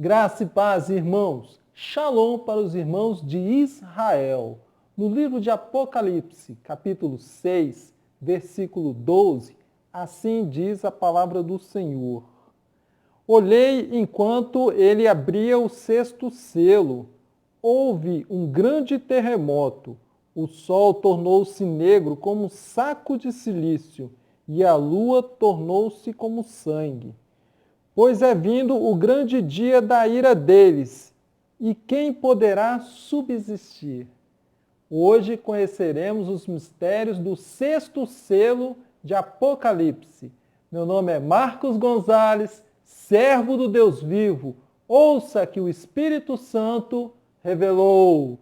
Graça e paz, irmãos. Shalom para os irmãos de Israel. No livro de Apocalipse, capítulo 6, versículo 12, assim diz a palavra do Senhor. Olhei enquanto ele abria o sexto selo. Houve um grande terremoto. O sol tornou-se negro como um saco de silício, e a lua tornou-se como sangue. Pois é vindo o grande dia da ira deles, e quem poderá subsistir? Hoje conheceremos os mistérios do sexto selo de Apocalipse. Meu nome é Marcos Gonzalez, servo do Deus vivo. Ouça que o Espírito Santo revelou.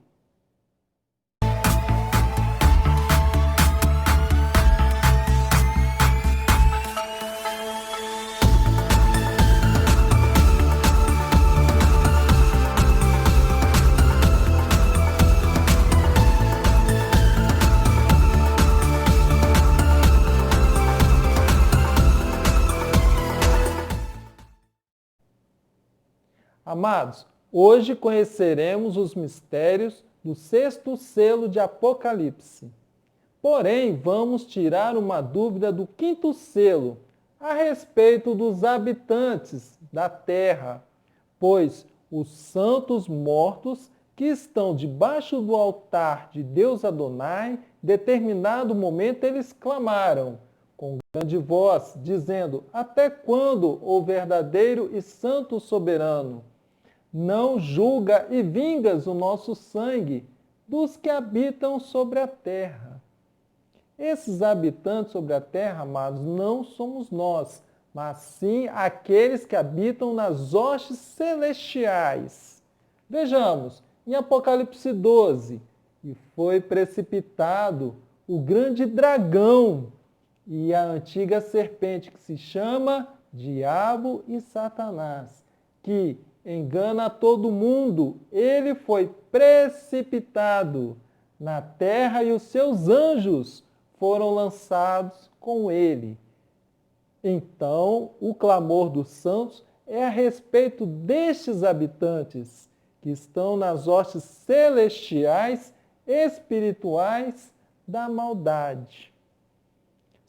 Amados, hoje conheceremos os mistérios do sexto selo de Apocalipse. Porém, vamos tirar uma dúvida do quinto selo a respeito dos habitantes da terra, pois os santos mortos que estão debaixo do altar de Deus Adonai, em determinado momento eles clamaram com grande voz, dizendo: Até quando, ó verdadeiro e santo soberano? Não julga e vingas o nosso sangue dos que habitam sobre a terra. Esses habitantes sobre a terra, amados, não somos nós, mas sim aqueles que habitam nas hostes celestiais. Vejamos, em Apocalipse 12, e foi precipitado o grande dragão e a antiga serpente, que se chama Diabo e Satanás, que engana todo mundo. Ele foi precipitado na terra e os seus anjos foram lançados com ele. Então, o clamor dos santos é a respeito destes habitantes que estão nas hostes celestiais, espirituais da maldade.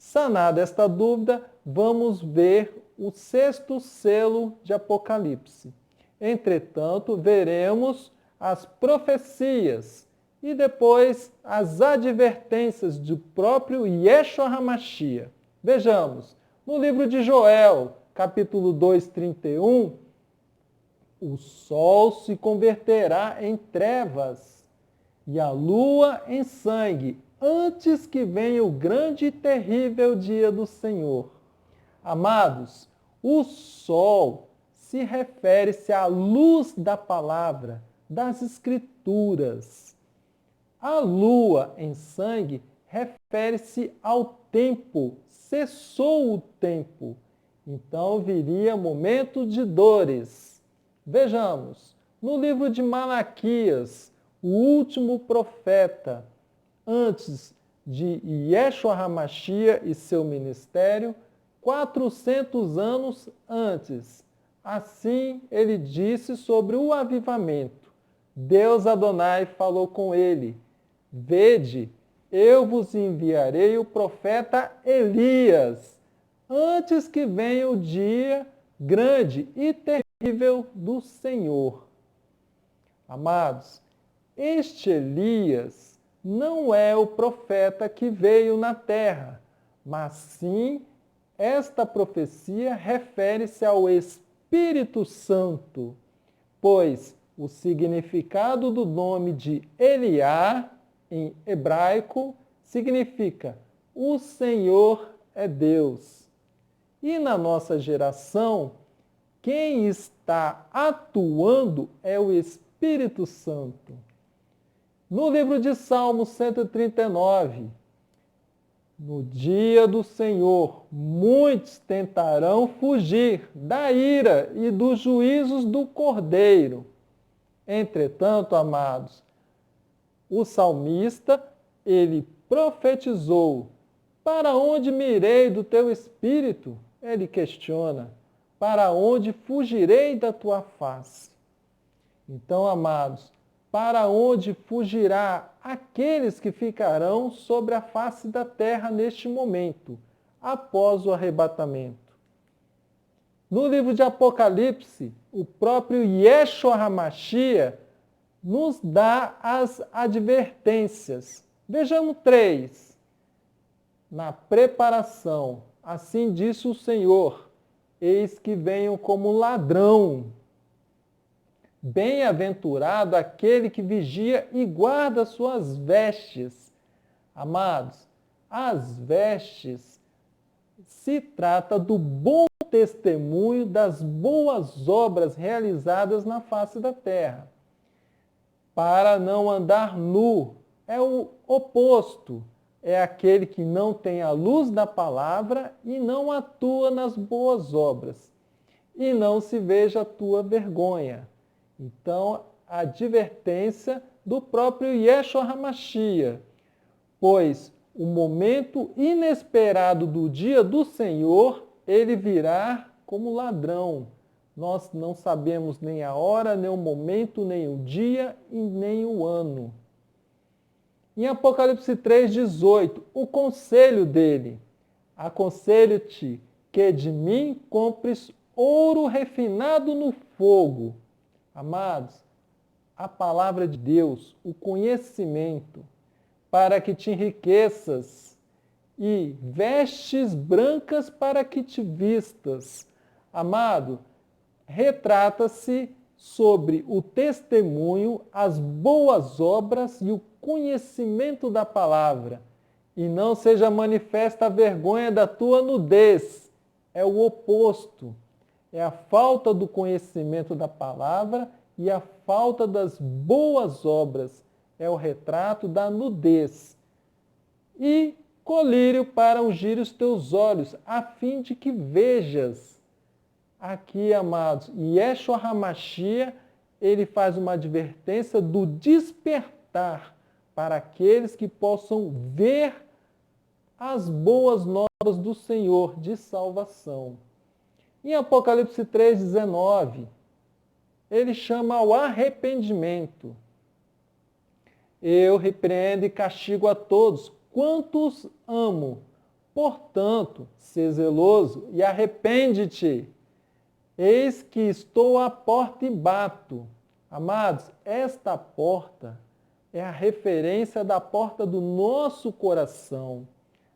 Sanada esta dúvida, vamos ver o sexto selo de Apocalipse. Entretanto, veremos as profecias e depois as advertências do próprio Yeshua HaMashiach. Vejamos, no livro de Joel, capítulo 2, 31, o sol se converterá em trevas e a lua em sangue, antes que venha o grande e terrível dia do Senhor. Amados, o sol se refere-se à luz da palavra, das Escrituras. A lua em sangue refere-se ao tempo, cessou o tempo. Então viria momento de dores. Vejamos, no livro de Malaquias, o último profeta, antes de Yeshua HaMashiach e seu ministério, 400 anos antes. Assim ele disse sobre o avivamento. Deus Adonai falou com ele: Vede, eu vos enviarei o profeta Elias, antes que venha o dia grande e terrível do Senhor. Amados, este Elias não é o profeta que veio na terra, mas sim esta profecia refere-se ao Espírito Santo, pois o significado do nome de Eliá, em hebraico, significa o Senhor é Deus. E na nossa geração, quem está atuando é o Espírito Santo. No livro de Salmos 139, no dia do Senhor, muitos tentarão fugir da ira e dos juízos do Cordeiro. Entretanto, amados, o salmista, ele profetizou: Para onde me irei do teu espírito? Ele questiona. para onde fugirei da tua face? Então, amados, para onde fugirá aqueles que ficarão sobre a face da terra neste momento, após o arrebatamento? No livro de Apocalipse, o próprio Yeshua HaMashiach nos dá as advertências. Vejamos 3. Na preparação, assim disse o Senhor, eis que venho como ladrão. Bem-aventurado aquele que vigia e guarda suas vestes. Amados, as vestes se trata do bom testemunho das boas obras realizadas na face da terra. Para não andar nu, é o oposto. É aquele que não tem a luz da palavra e não atua nas boas obras, e não se veja a tua vergonha. Então, a advertência do próprio Yeshua HaMashiach, pois o momento inesperado do dia do Senhor, ele virá como ladrão. Nós não sabemos nem a hora, nem o momento, nem o dia e nem o ano. Em Apocalipse 3,18, o conselho dele: aconselho-te que de mim compres ouro refinado no fogo. Amados, a palavra de Deus, o conhecimento, para que te enriqueças, e vestes brancas para que te vistas. Amado, retrata-se sobre o testemunho, as boas obras e o conhecimento da palavra, e não seja manifesta a vergonha da tua nudez. É o oposto. É a falta do conhecimento da palavra e a falta das boas obras. É o retrato da nudez. E colírio para ungir os teus olhos, a fim de que vejas. Aqui, amados, Yeshua HaMashiach, ele faz uma advertência do despertar para aqueles que possam ver as boas novas do Senhor de salvação. Em Apocalipse 3,19, ele chama ao arrependimento. Eu repreendo e castigo a todos quantos amo. Portanto, sê zeloso e arrepende-te. Eis que estou à porta e bato. Amados, esta porta é a referência da porta do nosso coração.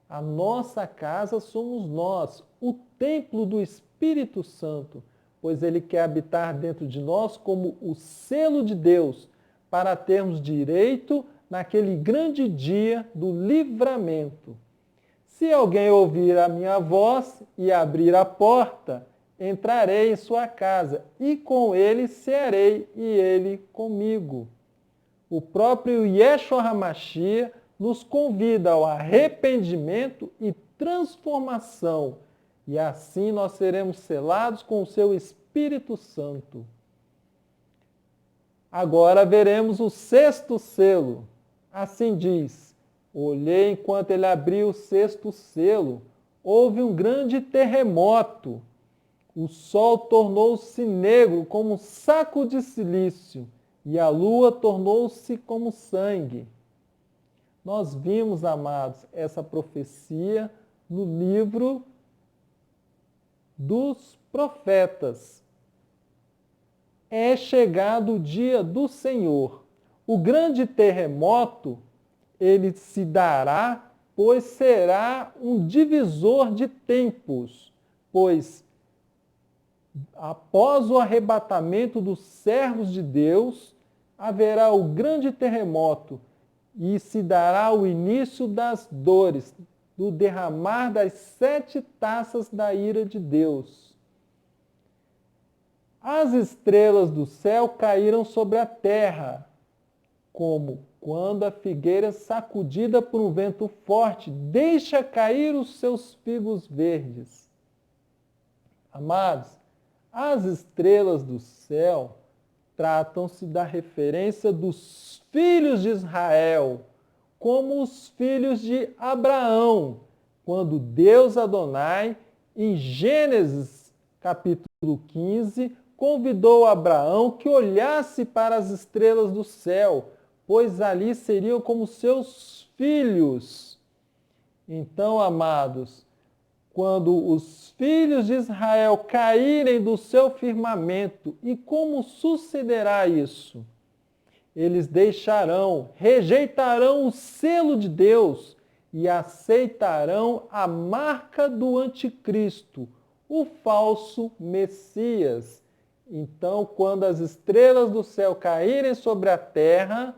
A nossa casa somos nós, o templo do Espírito Santo, pois ele quer habitar dentro de nós como o selo de Deus, para termos direito naquele grande dia do livramento. Se alguém ouvir a minha voz e abrir a porta, entrarei em sua casa, e com ele cearei, e ele comigo. O próprio Yeshua HaMashiach nos convida ao arrependimento e transformação, e assim nós seremos selados com o seu Espírito Santo. Agora veremos o 6º selo. Assim diz: olhei enquanto ele abriu o 6º selo, houve um grande terremoto. O sol tornou-se negro como um saco de silício, e a lua tornou-se como sangue. Nós vimos, amados, essa profecia no livro dos profetas. É chegado o dia do Senhor. O grande terremoto, ele se dará, pois será um divisor de tempos, pois após o arrebatamento dos servos de Deus, haverá o grande terremoto e se dará o início das dores, do derramar das 7 taças da ira de Deus. As estrelas do céu caíram sobre a terra, como quando a figueira sacudida por um vento forte deixa cair os seus figos verdes. Amados, as estrelas do céu tratam-se da referência dos filhos de Israel, como os filhos de Abraão, quando Deus Adonai, em Gênesis capítulo 15, convidou Abraão que olhasse para as estrelas do céu, pois ali seriam como seus filhos. Então, amados, quando os filhos de Israel caírem do seu firmamento, e como sucederá isso? Eles rejeitarão o selo de Deus e aceitarão a marca do anticristo, o falso Messias. Então, quando as estrelas do céu caírem sobre a terra,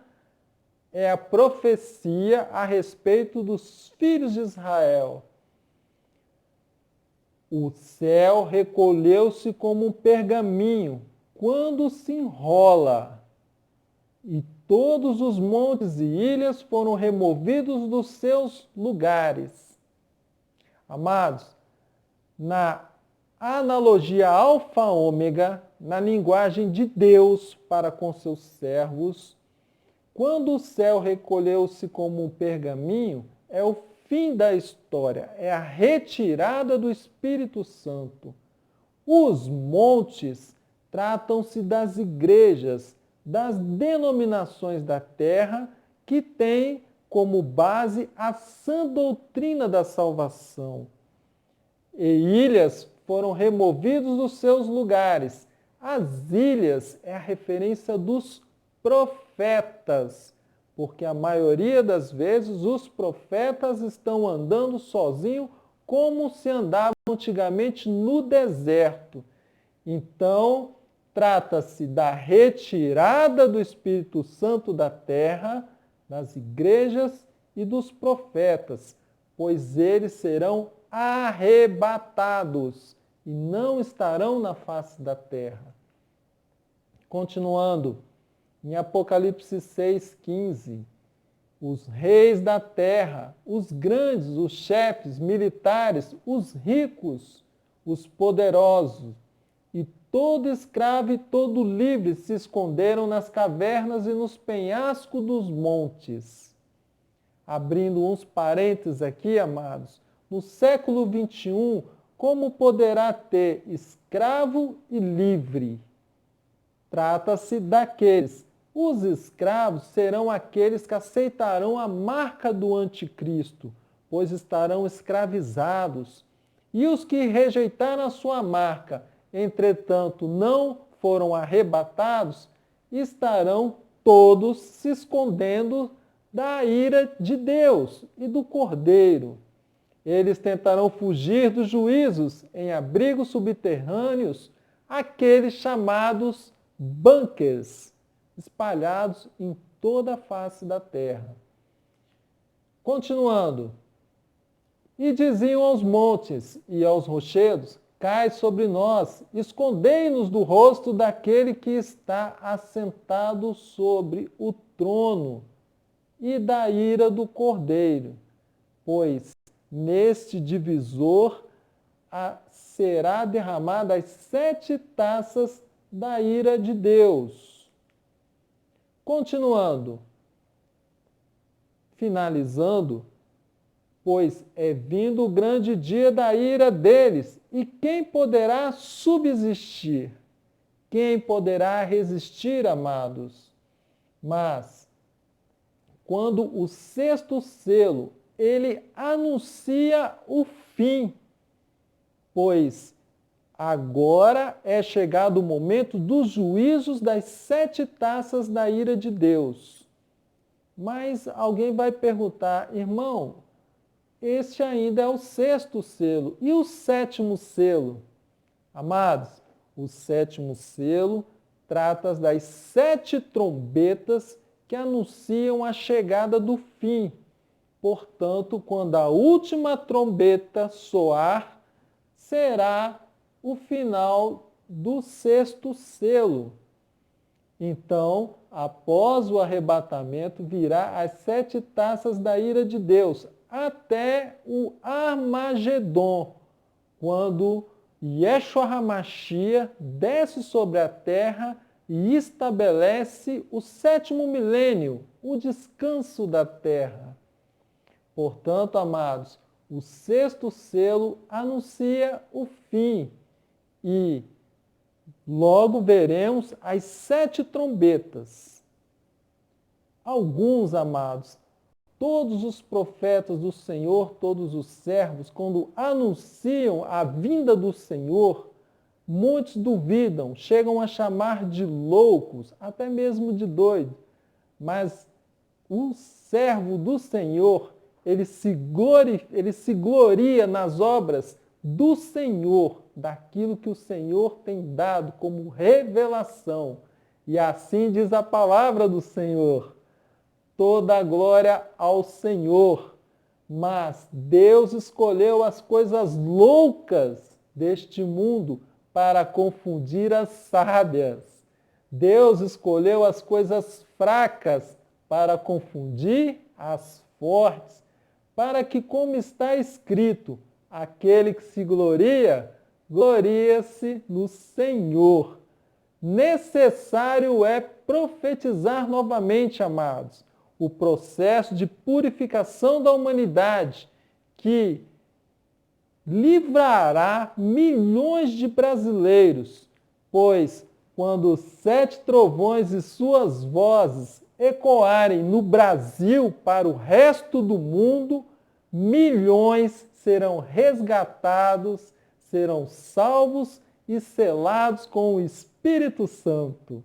é a profecia a respeito dos filhos de Israel. O céu recolheu-se como um pergaminho quando se enrola, e todos os montes e ilhas foram removidos dos seus lugares. Amados, na analogia alfa-ômega, na linguagem de Deus para com seus servos, quando o céu recolheu-se como um pergaminho, é o fim da história, é a retirada do Espírito Santo. Os montes tratam-se das igrejas, das denominações da terra que têm como base a sã doutrina da salvação. E ilhas foram removidos dos seus lugares. As ilhas é a referência dos profetas, porque a maioria das vezes os profetas estão andando sozinhos como se andava antigamente no deserto. Então, trata-se da retirada do Espírito Santo da terra, das igrejas e dos profetas, pois eles serão arrebatados e não estarão na face da terra. Continuando, em Apocalipse 6,15, os reis da terra, os grandes, os chefes militares, os ricos, os poderosos, e todo escravo e todo livre se esconderam nas cavernas e nos penhascos dos montes. Abrindo uns parênteses aqui, amados, no século 21, como poderá ter escravo e livre? Trata-se daqueles. Os escravos serão aqueles que aceitarão a marca do anticristo, pois estarão escravizados. E os que rejeitaram a sua marca, entretanto não foram arrebatados, estarão todos se escondendo da ira de Deus e do Cordeiro. Eles tentarão fugir dos juízos em abrigos subterrâneos, aqueles chamados bunkers, espalhados em toda a face da terra. Continuando. E diziam aos montes e aos rochedos: cai sobre nós, escondei-nos do rosto daquele que está assentado sobre o trono e da ira do Cordeiro, pois neste divisor será derramada as 7 taças da ira de Deus. Continuando, finalizando, pois é vindo o grande dia da ira deles, e quem poderá subsistir? Quem poderá resistir, amados? Mas, quando o 6º selo, ele anuncia o fim, pois agora é chegado o momento dos juízos das 7 taças da ira de Deus. Mas alguém vai perguntar: irmão, este ainda é o 6º selo. E o 7º selo? Amados, o 7º selo trata das 7 trombetas que anunciam a chegada do fim. Portanto, quando a última trombeta soar, será o final do 6º selo. Então, após o arrebatamento, virá as 7 taças da ira de Deus, até o Armagedon, quando Yeshua HaMashiach desce sobre a terra e estabelece o 7º milênio, o descanso da terra. Portanto, amados, o 6º selo anuncia o fim, e logo veremos as 7 trombetas. Alguns, amados, todos os profetas do Senhor, todos os servos, quando anunciam a vinda do Senhor, muitos duvidam, chegam a chamar de loucos, até mesmo de doido. Mas o servo do Senhor, ele se gloria nas obras do Senhor, daquilo que o Senhor tem dado como revelação. E assim diz a palavra do Senhor: toda a glória ao Senhor. Mas Deus escolheu as coisas loucas deste mundo para confundir as sábias. Deus escolheu as coisas fracas para confundir as fortes, para que, como está escrito, aquele que se gloria, gloria-se no Senhor. Necessário é profetizar novamente, amados, o processo de purificação da humanidade, que livrará milhões de brasileiros, pois quando 7 trovões e suas vozes ecoarem no Brasil para o resto do mundo, milhões serão resgatados, serão salvos e selados com o Espírito Santo.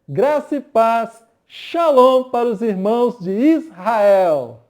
Graça e paz, shalom para os irmãos de Israel.